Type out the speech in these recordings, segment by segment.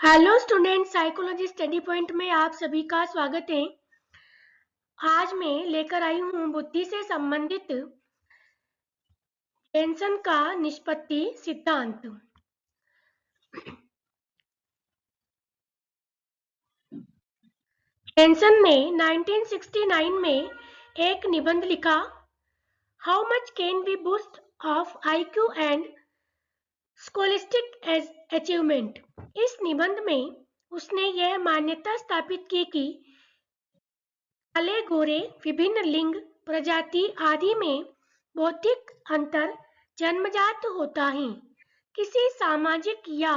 Hello student, psychology study point में आप सभी का स्वागत है। आज मैं लेकर आई हूँ बुद्धि से संबंधित जेनसन का निष्पत्ति सिद्धांत। जेनसन ने 1969 में एक निबंध लिखा, how much can be boost of IQ and scholastic achievement. इस निबंध में उसने यह मान्यता स्थापित की कि काले गोरे, विभिन्न लिंग, प्रजाति आदि में बौद्धिक अंतर जन्मजात होता है। किसी सामाजिक या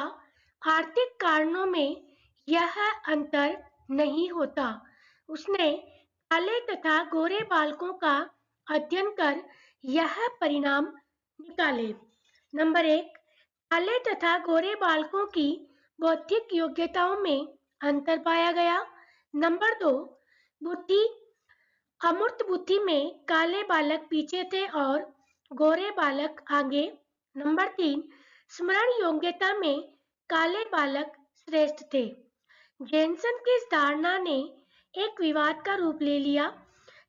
आर्थिक कारणों में यह अंतर नहीं होता। उसने काले तथा गोरे बालकों का अध्ययन कर यह परिणाम निकाले। नंबर 1, काले तथा गोरे बालकों की बौद्धिक योग्यताओं में अंतर पाया गया। नंबर 2, बुद्धि, अमूर्त बुद्धि में काले बालक पीछे थे और गोरे बालक आगे। नंबर 3, स्मरण योग्यता में काले बालक श्रेष्ठ थे। जेनसन की इस धारणा ने एक विवाद का रूप ले लिया।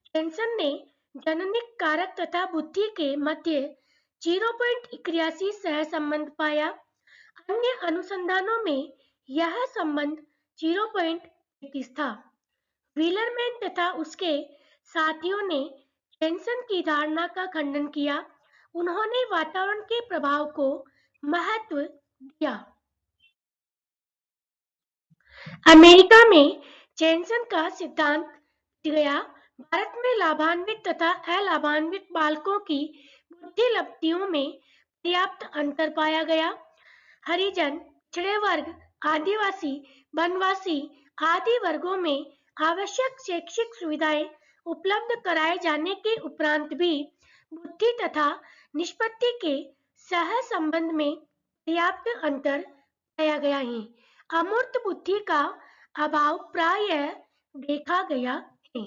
जेनसन ने जननिक कारक तथा बुद्धि के मध्य 0.81 सहसंबंध पाया। अन्य अनुसंधानों में यह संबंध 0.33 था। व्हीलरमैन तथा उसके साथियों ने जेनसन की धारणा का खंडन किया। उन्होंने वातावरण के प्रभाव को महत्व दिया। अमेरिका में जेनसन का सिद्धांत गया। भारत में लाभान्वित तथा अलाभान्वित बालकों की बुद्धि लब्धियों में पर्याप्त अंतर पाया गया। हरिजन, पिछड़े वर्ग, आदिवासी, वनवासी आदि वर्गों में आवश्यक शैक्षिक सुविधाएं उपलब्ध कराए जाने के उपरांत भी बुद्धि तथा निष्पत्ति के सह संबंध में पर्याप्त अंतर पाया गया है। अमूर्त बुद्धि का अभाव प्रायः देखा गया है।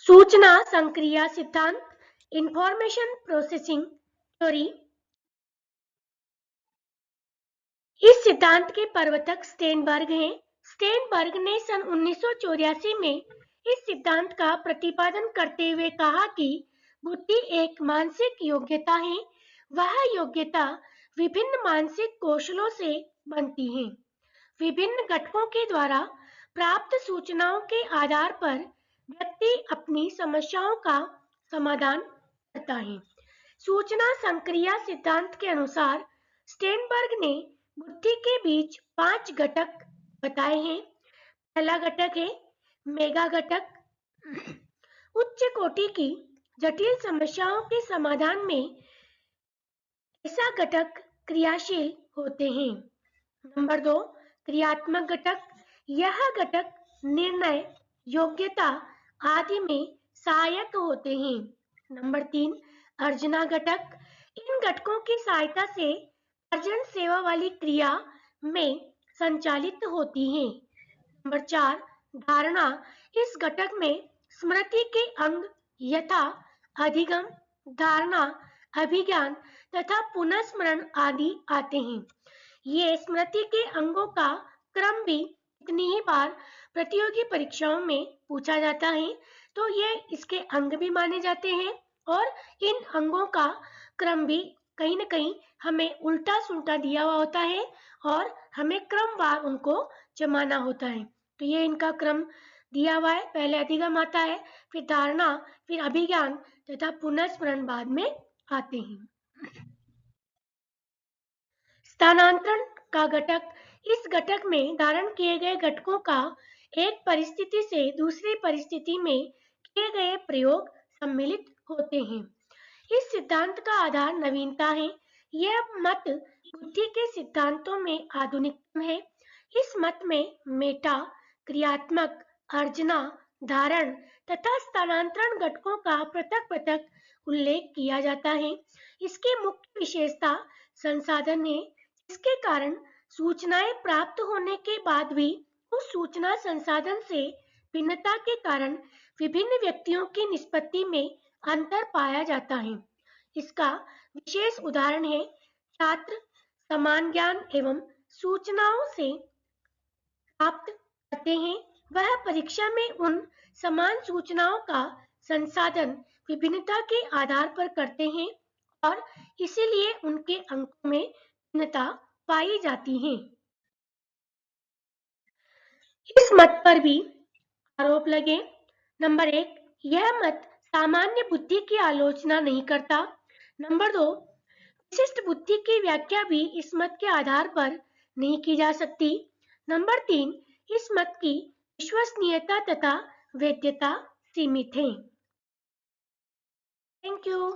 सूचना संक्रिया सिद्धांत, इंफॉर्मेशन प्रोसेसिंग थ्योरी। इस सिद्धांत के प्रवर्तक स्टेनबर्ग हैं। स्टेनबर्ग ने सन 1984 में इस सिद्धांत का प्रतिपादन करते हुए कहा कि बुद्धि एक मानसिक योग्यता है। वह योग्यता विभिन्न मानसिक कौशलों से बनती है। विभिन्न घटकों के द्वारा प्राप्त सूचनाओं के आधार पर व्यक्ति अपनी समस्याओं का समाधान करता है। सूचना संक्रिया सिद्धांत के अनुसार स्टेनबर्ग ने बुद्धि के बीच 5 घटक बताए हैं। पहला घटक है मेगा घटक। उच्च कोटि की जटिल समस्याओं के समाधान में ऐसा घटक क्रियाशील होते हैं। नंबर 2, क्रियात्मक घटक। यह घटक निर्णय, योग्यता आदि में सहायक होते हैं। नंबर 3, अर्जना घटक। इन घटकों की सहायता से अर्जन सेवा वाली क्रिया में संचालित होती हैं। नंबर 4, धारणा। इस घटक में स्मृति के अंग यथा अधिगम, धारणा, अभिज्ञान तथा पुनःस्मरण आदि आते हैं। ये स्मृति के अंगों का क्रम भी कितनी ही बार प्रतियोगी परीक्षाओं में पूछा जाता है, तो ये इसके अंग भी माने जाते हैं और इन अंगों का क्रम भी कहीं न कहीं हमें उल्टा सुल्टा दिया हुआ होता है और हमें क्रमवार उनको जमाना होता है। तो ये इनका क्रम दिया हुआ है। पहले अधिगम आता है, फिर धारणा, फिर अभिज्ञान तथा पुनःस्मरण बाद में आते हैं। स्थानांतरण का घटक। इस घटक में धारण किए गए घटकों का एक परिस्थिति से दूसरी परिस्थिति में किए गए प्रयोग सम्मिलित होते हैं। इस सिद्धांत का आधार नवीनता है। यह मत बुद्धि के सिद्धांतों में आधुनिकतम है। इस मत में मेटा, क्रियात्मक, अर्जना, धारण तथा स्थानांतरण घटकों का पृथक पृथक उल्लेख किया जाता है। इसकी मुख्य विशेषता संसाधन है, जिसके कारण सूचनाएं प्राप्त होने के बाद भी उस सूचना संसाधन से भिन्नता के कारण विभिन्न व्यक्तियों की निष्पत्ति में अंतर पाया जाता है। इसका विशेष उदाहरण है छात्र समान ज्ञान एवं सूचनाओं से प्राप्त करते हैं। वह परीक्षा में उन समान सूचनाओं का संसाधन विभिन्नता के आधार पर करते हैं और इसीलिए उनके अंकों में भिन्नता पाई जाती है। इस मत पर भी आरोप लगे। नंबर 1, यह मत सामान्य बुद्धि की आलोचना नहीं करता। नंबर 2, विशिष्ट बुद्धि की व्याख्या भी इस मत के आधार पर नहीं की जा सकती। नंबर 3, इस मत की विश्वसनीयता तथा वैधता सीमित है। Thank you.